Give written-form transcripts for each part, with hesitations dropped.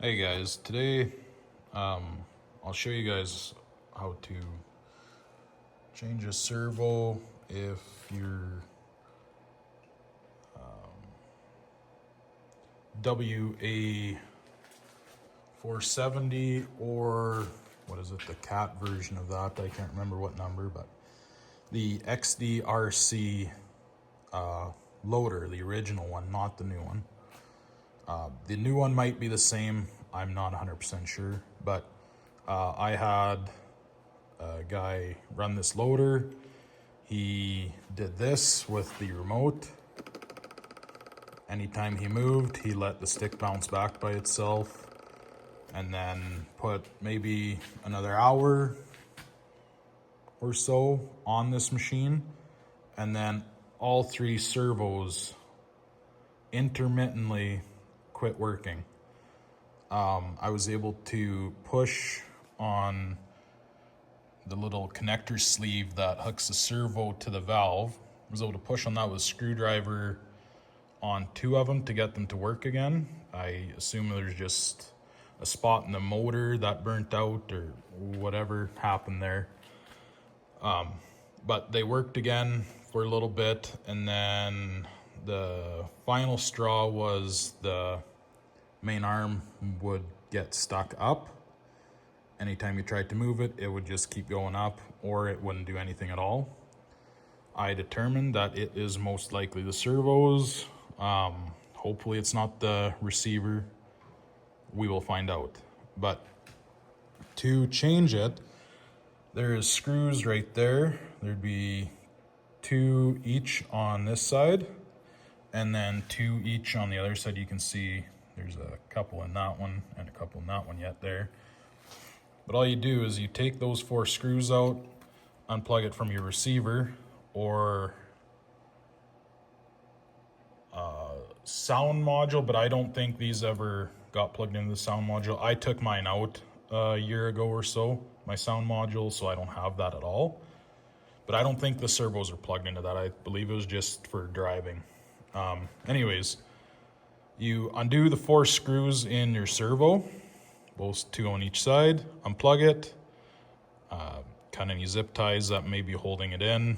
Hey guys, today I'll show you guys how to change a servo if your WA 470 or what is it, the cat version of that, I can't remember what number, but the XDRC loader, the original one, not the new one. The new one might be the same, I'm not 100% sure, but I had a guy run this loader. He did this with the remote. Anytime he moved, he let the stick bounce back by itself, and then put maybe another hour or so on this machine, and then all three servos intermittently quit working. I was able to push on the little connector sleeve that hooks the servo to the valve. I was able to push on that with a screwdriver on two of them to get them to work again. I assume there's just a spot in the motor that burnt out or whatever happened there. But they worked again for a little bit, and then the final straw was the main arm would get stuck up. Anytime you tried to move it, it would just keep going up, or it wouldn't do anything at all. I determined that it is most likely the servos. Hopefully it's not the receiver. We will find out. But to change it, there's screws right there. There'd be two each on this side, and then two each on the other side. You can see there's a couple in that one and a couple in that one yet there. But all you do is you take those four screws out, unplug it from your receiver or sound module, but I don't think these ever got plugged into the sound module. I took mine out a year ago or so, my sound module, so I don't have that at all. But I don't think the servos are plugged into that. I believe it was just for driving. Anyways, you undo the four screws in your servo, both two on each side, unplug it, cut any zip ties that may be holding it in.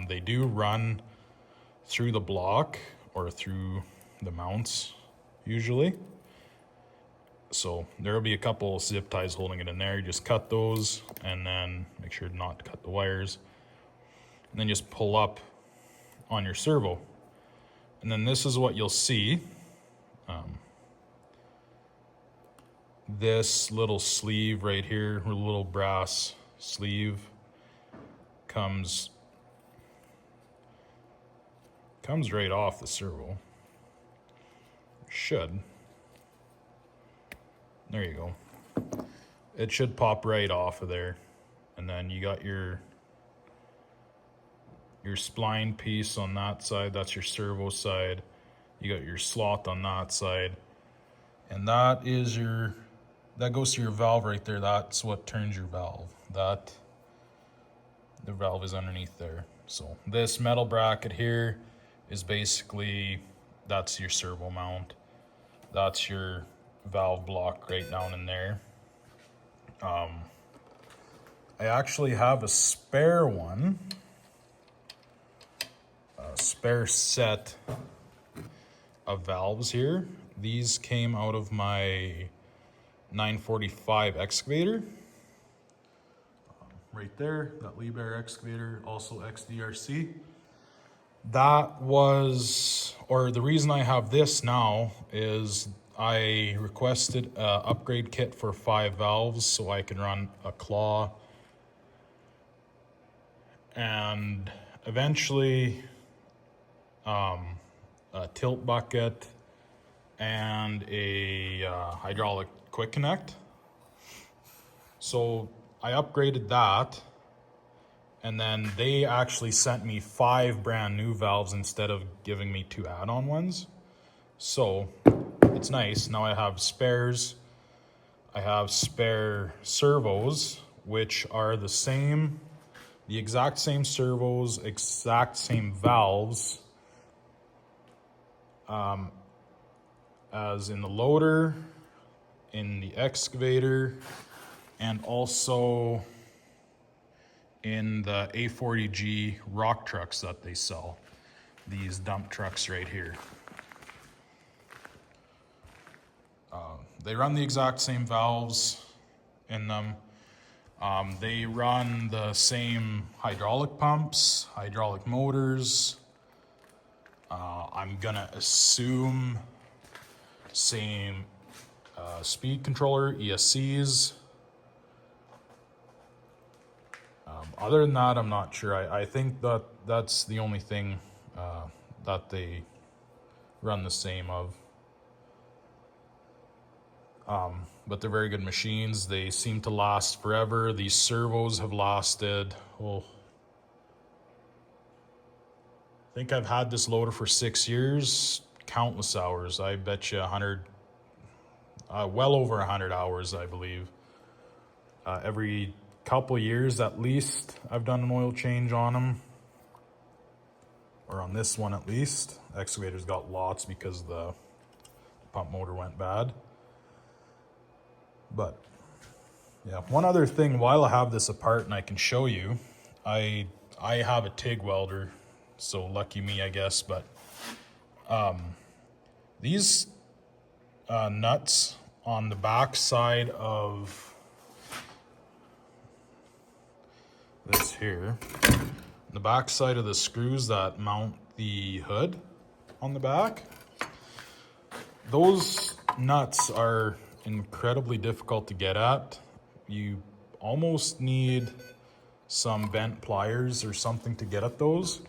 They do run through the block or through the mounts usually. So there'll be a couple zip ties holding it in there. You just cut those and then make sure not to cut the wires. And then just pull up on your servo. And then this is what you'll see. This little sleeve right here, a little brass sleeve, comes right off the servo. Should. There you go. It should pop right off of there. And then you got your spline piece on that side. That's your servo side. You got your slot on that side. And that goes to your valve right there. That's what turns your valve. The valve is underneath there. So this metal bracket here is basically, that's your servo mount. That's your valve block right down in there. I actually have a spare one, a spare set of valves here. These came out of my 945 excavator. Right there, that Liebherr excavator, also XDRC. That was, or the reason I have this now is I requested an upgrade kit for 5 valves so I can run a claw and eventually a tilt bucket and a hydraulic quick connect. So I upgraded that, and then they actually sent me 5 brand new valves instead of giving me 2 add-on ones. So it's nice. Now I have spares. I have spare servos, which are the exact same servos, exact same valves as in the loader, in the excavator and also in the A40G rock trucks that they sell. These dump trucks right here. They run the exact same valves in them. They run the same hydraulic pumps, hydraulic motors. I'm gonna assume same speed controller, ESCs. Other than that, I'm not sure. I think that that's the only thing that they run the same of. But they're very good machines. They seem to last forever. These servos have lasted, I think I've had this loader for 6 years, countless hours. I bet you 100, well over 100 hours, I believe. Every couple years at least, I've done an oil change on them. Or on this one at least. Excavator's got lots because the pump motor went bad. But yeah, one other thing while I have this apart and I can show you, I have a TIG welder, so lucky me, I guess. But these nuts on the back side of this here, the back side of the screws that mount the hood on the back, those nuts are incredibly difficult to get at. You almost need some bent pliers or something to get at those.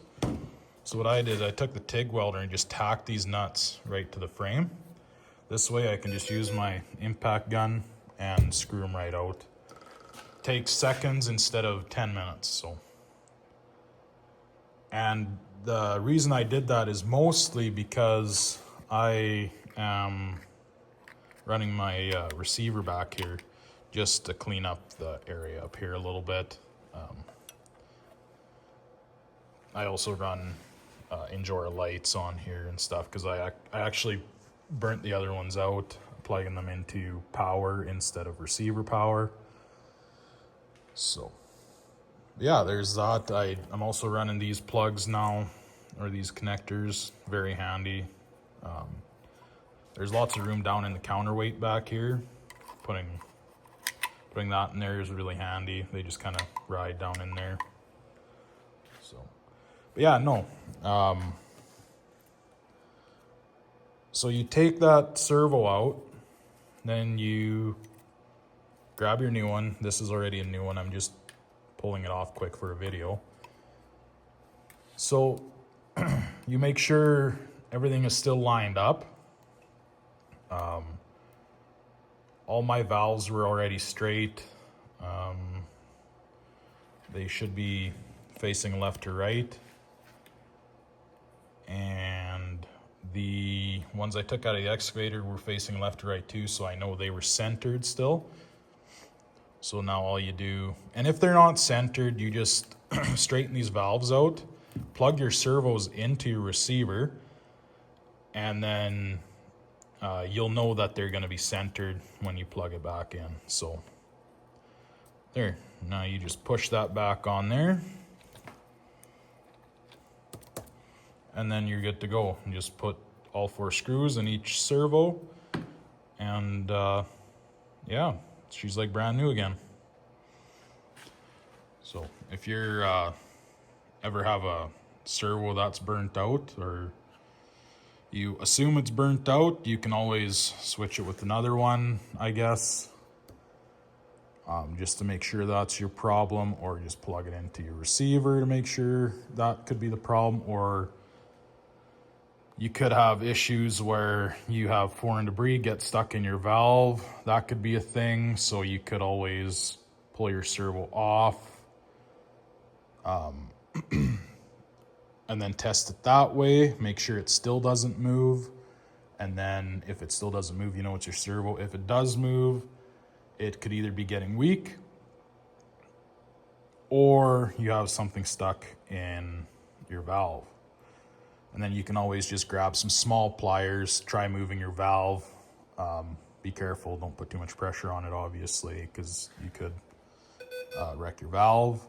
So what I did, I took the TIG welder and just tacked these nuts right to the frame. This way I can just use my impact gun and screw them right out. Takes seconds instead of 10 minutes. So, and the reason I did that is mostly because I am running my receiver back here just to clean up the area up here a little bit. I also run Injora lights on here and stuff because I actually burnt the other ones out, plugging them into power instead of receiver power. So yeah, there's that. I'm also running these plugs now, or these connectors, very handy. There's lots of room down in the counterweight back here. Putting that in there is really handy. They just kind of ride down in there. So, but yeah, no. So you take that servo out, then you grab your new one. This is already a new one. I'm just pulling it off quick for a video. So you make sure everything is still lined up. All my valves were already straight. They should be facing left to right. And the ones I took out of the excavator were facing left to right too, so I know they were centered still. So now all you do, and if they're not centered, you just straighten these valves out, plug your servos into your receiver, and then you'll know that they're going to be centered when you plug it back in. So there, now you just push that back on there, and then you're good to go. You just put all 4 screws in each servo, and yeah, she's like brand new again. So if you're ever have a servo that's burnt out, or you assume it's burnt out, you can always switch it with another one, I guess, just to make sure that's your problem, or just plug it into your receiver to make sure that could be the problem. Or you could have issues where you have foreign debris get stuck in your valve. That could be a thing, so you could always pull your servo off and then test it that way, make sure it still doesn't move. And then if it still doesn't move, you know it's your servo. If it does move, it could either be getting weak or you have something stuck in your valve. And then you can always just grab some small pliers, try moving your valve, be careful. Don't put too much pressure on it, obviously, because you could wreck your valve.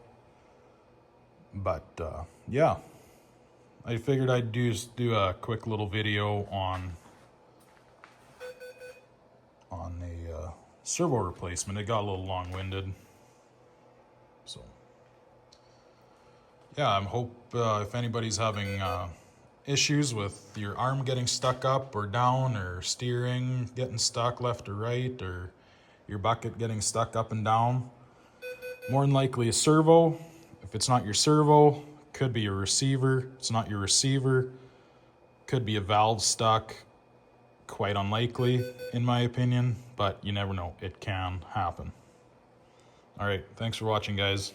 But yeah, I figured I'd just do a quick little video on a servo replacement. It got a little long-winded. So yeah, I hope if anybody's having issues with your arm getting stuck up or down, or steering getting stuck left or right, or your bucket getting stuck up and down, more than likely a servo. If it's not your servo, could be a receiver. If it's not your receiver, could be a valve stuck. Quite unlikely, in my opinion, but you never know. It can happen. All right, thanks for watching, guys.